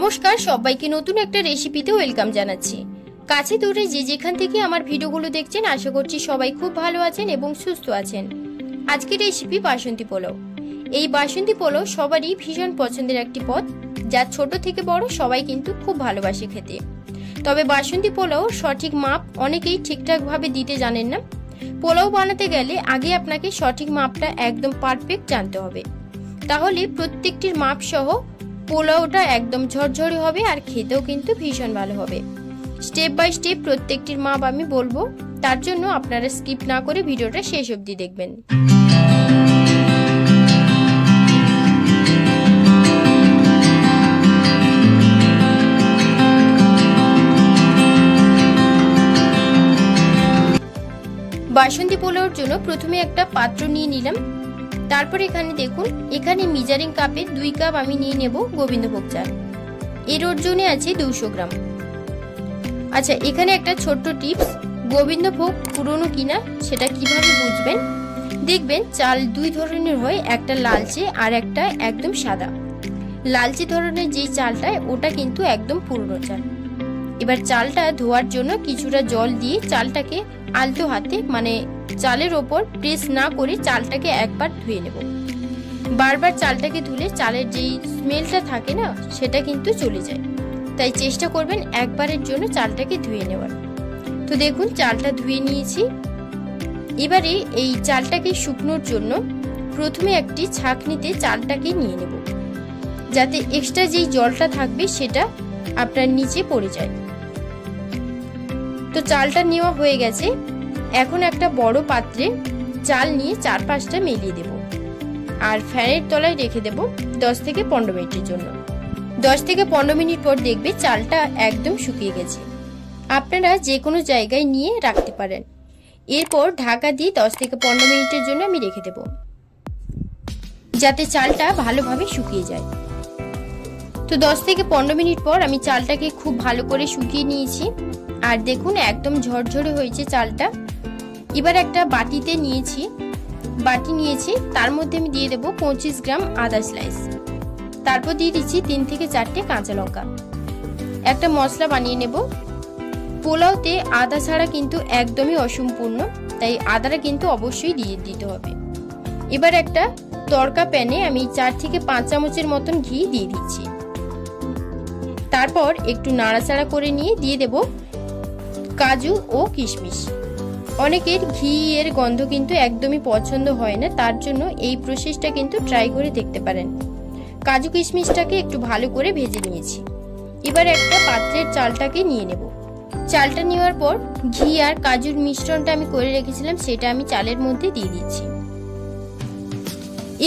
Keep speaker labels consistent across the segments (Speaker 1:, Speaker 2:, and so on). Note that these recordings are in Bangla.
Speaker 1: নমস্কার সবাইকে নতুন একটা রেসিপিতে ওয়েলকাম জানাচ্ছি। কাছে দূরে যে যেখান থেকে আমার ভিডিওগুলো দেখছেন আশা করছি সবাই খুব ভালো আছেন এবং সুস্থ আছেন। আজকের রেসিপি বাসন্তী পোলাও। এই বাসন্তী পোলাও সবারই ভীষণ পছন্দের একটি পদ, যা ছোট থেকে বড় সবাই কিন্তু খুব ভালোবাসে খেতে। তবে বাসন্তী পোলাও সঠিক মাপ অনেকেই ঠিকঠাকভাবে দিতে জানেন না। পোলাও বানাতে গেলে আগে আপনাকে সঠিক মাপটা একদম পারফেক্ট জানতে হবে, তাহলে প্রত্যেকটির মাপ সহ পোলাওটা একদম ঝরঝরে হবে আর খেতেও কিন্তু ভীষণ ভালো হবে। স্টেপ বাই স্টেপ প্রত্যেকটির মাপ আমি বলবো, তার জন্য আপনারা স্কিপ না করে ভিডিওটা শেষ অবধি দেখবেন। বাসন্তী পোলাওর জন্য প্রথমে একটা পাত্র নিয়ে নিলাম। তারপর এখানে দেখুন, এখানে মেজারিং কাপে 2 কাপ আমি নিয়ে নেব গোবিন্দভোগ চাল। এর ওজনে আছে 200 গ্রাম। আচ্ছা, এখানে একটা ছোট্ট টিপস, গোবিন্দভোগ পুরনো কিনা সেটা কিভাবে বুঝবেন? দেখবেন চাল 2 ধরনের হয়, একটা লালচে আর একটা একদম সাদা। লালচে ধরনের যে চালটা ওটা কিন্তু একদম পুরনো চাল। এবার চালটা ধোয়ার জন্য কিছুটা জল দিয়ে চালটাকে আলতো হাতে, মানে চালের ওপর প্রেস না করে চালটাকে একবার ধুয়ে নেব। বারবার চালটাকে ধুলে চালের যেই স্মেলটা থাকে না সেটা কিন্তু চলে যায়, তাই চেষ্টা করবেন একবারের জন্য চালটাকে ধুয়ে নেওয়ার। তো দেখুন চালটা ধুয়ে নিয়েছি। এবারে এই চালটাকে শুকনোর জন্য প্রথমে একটি ছাঁকনিতে চালটাকে নিয়ে নেব, যাতে এক্সট্রা যেই জলটা থাকবে সেটা আপনার নিচে পড়ে যায়। তো চালটা নেওয়া হয়ে গেছে। এখন একটা বড় পাত্রে চাল নিয়ে 4-5টা মিলিয়ে দেব আর ফ্যানের তলায় রেখে দেব 10 থেকে 15 মিনিটের জন্য। 10 থেকে 15 মিনিট পর দেখবে চালটা একদম শুকিয়ে গেছে। আপনারা যে কোনো জায়গায় নিয়ে রাখতে পারেন। এরপর ঢাকা দিয়ে 10 থেকে 15 মিনিটের জন্য আমি রেখে দেব, যাতে চালটা ভালোভাবে শুকিয়ে যায়। তো 10 থেকে 15 মিনিট পর আমি চালটাকে খুব ভালো করে শুকিয়ে নিয়েছি আর দেখুন একদম ঝরঝরে হয়েছে চালটা। এবার একটা বাটিতে বাটি নিয়েছি, তার মধ্যে আমি দিয়ে দেব 25 গ্রাম আদা স্লাইস। তারপর দিয়ে দিচ্ছি 3 থেকে 4টে কাঁচা লঙ্কা। একটা মশলা বানিয়ে নেব। পোলাওতে আদা ছাড়া কিন্তু একদমই অসম্পূর্ণ, তাই আদাটা কিন্তু অবশ্যই দিয়ে দিতে হবে। এবার একটা তড়কা প্যানে আমি 4 থেকে 5 চামচের মতন ঘি দিয়ে দিচ্ছি। তারপর একটু নাড়াচাড়া করে নিয়ে দিয়ে দেব কাজু ও কিশমিশ। অনেকের ঘি এর গন্ধ কিন্তু একদমই পছন্দ হয় না, তার জন্য এই প্রসেসটা কিন্তু ট্রাই করে দেখতে পারেন। কাজু কিশমিশটাকে একটু ভালো করে ভেজে নিয়েছি। এবার একটা পাত্রের চালটাকে নিয়ে নেব। চালটা নেওয়ার পর ঘি আর কাজুর মিশ্রণটা আমি করে রেখেছিলাম সেটা আমি চালের মধ্যে দিয়ে দিচ্ছি।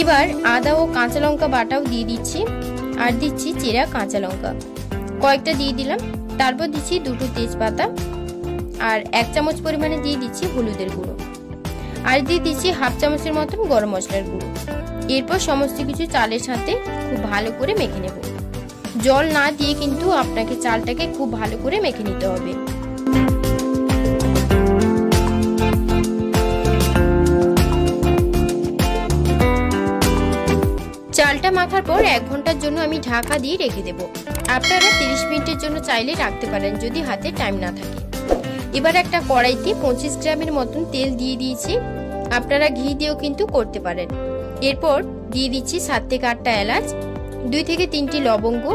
Speaker 1: এবার আদা ও কাঁচা লঙ্কা বাটাও দিয়ে দিচ্ছি আর দিচ্ছি চেরা কাঁচা লঙ্কা কয়েকটা দিয়ে দিলাম। তারপর দিচ্ছি 2টো তেজপাতা আর 1 চামচ পরিমাণে দিয়ে দিচ্ছি হলুদের গুঁড়ো আর দিয়ে দিচ্ছি 1/2 চামচের মতন গরম মশলার গুঁড়ো। এরপর সমস্ত কিছু চালের সাথে খুব ভালো করে মেখে নেব। জল না দিয়ে কিন্তু আপনাকে চালটাকে খুব ভালো করে মেখে নিতে হবে। চালটা মাখার পর 1 ঘন্টার জন্য আমি ঢাকা দিয়ে রেখে দেব। আপনারা 30 মিনিটের জন্য চাইলে রাখতে পারেন যদি হাতে টাইম না থাকে। এবার একটা কড়াইতে 25 গ্রামের মতন তেল দিয়ে দিয়েছি। আপনারা ঘি দিয়েও কিন্তু করতে পারেন। এরপর দিয়ে দিচ্ছি 7 থেকে 8টা এলাচ, 2 থেকে 3টি লবঙ্গ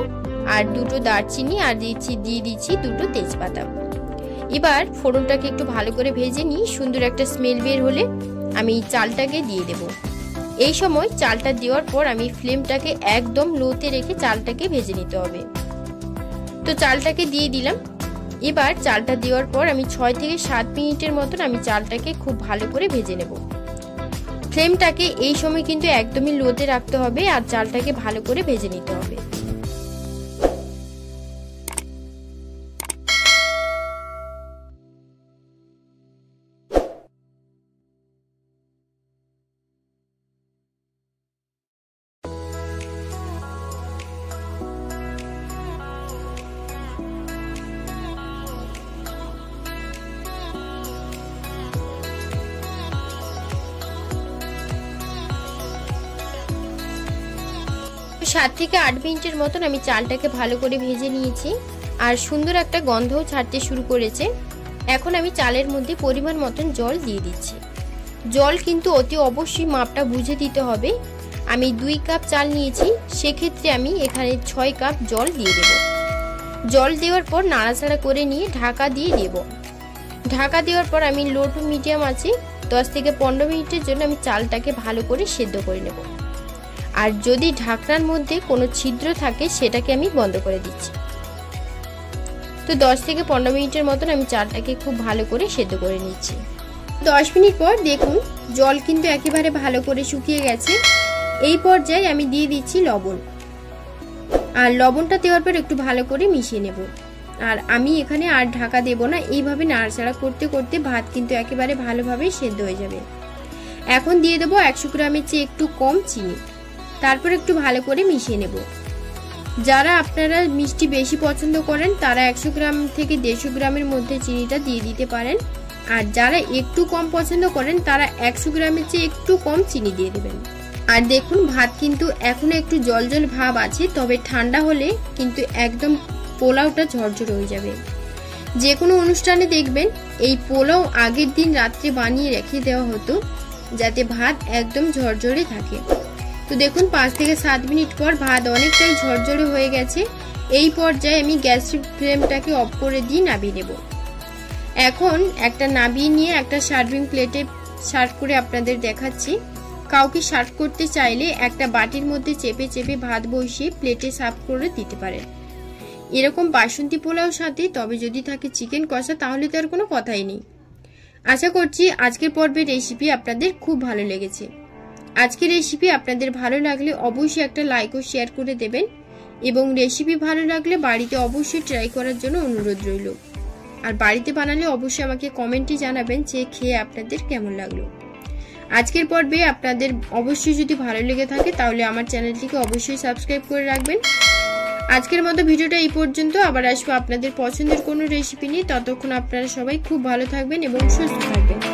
Speaker 1: আর 2টো দারচিনি আর দিয়ে দিচ্ছি 2টো তেজপাতা। এবার ফোড়নটাকে একটু ভালো করে ভেজে নিয়ে সুন্দর একটা স্মেল বের হলে আমি চালটাকে দিয়ে দেব। এই সময় চালটা দেওয়ার পর আমি ফ্লেমটাকে একদম লোতে রেখে চালটাকে ভেজে নিতে হবে। তো চালটাকে দিয়ে দিলাম। এবার চালটা দেওয়ার পর আমি 6 থেকে 7 মিনিটের মতন আমি চালটাকে খুব ভালো করে ভেজে নেব। ফ্লেমটাকে এই সময় কিন্তু একদমই লোতে রাখতে হবে আর চালটাকে ভালো করে ভেজে নিতে হবে। 7 থেকে 8 মিনিটের মতন আমি চালটাকে ভালো করে ভেজে নিয়েছি আর সুন্দর একটা গন্ধও ছাড়তে শুরু করেছে। এখন আমি চালের মধ্যে পরিমাণ মতন জল দিয়ে দিচ্ছি। জল কিন্তু অতি অবশ্যই মাপটা বুঝে দিতে হবে। আমি 2 কাপ চাল নিয়েছি, সেক্ষেত্রে আমি এখানে 6 কাপ জল দিয়ে দেব। জল দেওয়ার পর নাড়াচাড়া করে নিয়ে ঢাকা দিয়ে দেব। ঢাকা দেওয়ার পর আমি লো টু মিডিয়াম আছে 10 থেকে 15 মিনিটের জন্য আমি চালটাকে ভালো করে সেদ্ধ করে নেব। আর যদি ঢাকনার মধ্যে কোনো ছিদ্র থাকে সেটাকে আমি বন্ধ করে দিচ্ছি। তো 10 থেকে 15 মিনিটের মতন আমি চালটাকে খুব ভালো করে সেদ্ধ করে নিচ্ছি। 10 মিনিট পর দেখুন জল কিন্তু একেবারে ভালো করে শুকিয়ে গেছে। এই পর্যায়ে আমি দিয়ে দিচ্ছি লবণ। আর লবণটা দেওয়ার পর একটু ভালো করে মিশিয়ে নেব। আর আমি এখানে আর ঢাকা দেব না, এইভাবে নাড়াচাড়া করতে করতে ভাত কিন্তু একেবারে ভালোভাবে সেদ্ধ হয়ে যাবে। এখন দিয়ে দেবো 100 গ্রামের চেয়ে একটু কম চিনি। তারপর একটু ভালো করে মিশিয়ে নেব। যারা আপনারা মিষ্টি বেশি পছন্দ করেন তারা 100 গ্রাম থেকে 150 গ্রামের মধ্যে চিনিটা দিয়ে দিতে পারেন। আর যারা একটু কম পছন্দ করেন তারা 100 গ্রামের চেয়ে একটু কম চিনি দিয়ে দেবেন। আর দেখুন ভাত কিন্তু এখনো একটু জল জল ভাব আছে, তবে ঠান্ডা হলে কিন্তু একদম পোলাওটা ঝরঝরে হয়ে যাবে। যে কোনো অনুষ্ঠানে দেখবেন এই পোলাও আগের দিন রাত্রে বানিয়ে রেখে দেওয়া হতো যাতে ভাত একদম ঝরঝরে থাকে। তো দেখুন 5 থেকে 7 মিনিট পর ভাত অনেকটাই ঝরঝরে হয়ে গেছে। এই পর্যায়ে আমি গ্যাসের ফ্লেমটাকে অফ করে দিয়ে নামিয়ে নেব। এখন একটা নামিয়ে নিয়ে একটা সার্ভিং প্লেটে সার্ভ করে আপনাদের দেখাচ্ছি। কাউকে সার্ভ করতে চাইলে একটা বাটির মধ্যে চেপে চেপে ভাত বসিয়ে প্লেটে সার্ভ করে দিতে পারেন। এরকম বাসন্তী পোলাওর সাথে তবে যদি থাকে চিকেন কষা তাহলে তো আর কোনো কথাই নেই। আশা করছি আজকের পর্বের রেসিপি আপনাদের খুব ভালো লেগেছে। আজকের রেসিপি আপনাদের ভালো লাগলে অবশ্যই একটা লাইক ও শেয়ার করে দেবেন এবং রেসিপি ভালো লাগলে বাড়িতে অবশ্যই ট্রাই করার জন্য অনুরোধ রইল। আর বাড়িতে বানালে অবশ্যই আমাকে কমেন্টে জানাবেন যে খেয়ে আপনাদের কেমন লাগলো। আজকের পর্বে আপনাদের অবশ্যই যদি ভালো লেগে থাকে তাহলে আমার চ্যানেলটিকে অবশ্যই সাবস্ক্রাইব করে রাখবেন। আজকের মতো ভিডিওটা এই পর্যন্ত। আবার আসবো আপনাদের পছন্দের কোনো রেসিপি নিয়ে। ততক্ষণ আপনারা সবাই খুব ভালো থাকবেন এবং সুস্থ থাকবেন।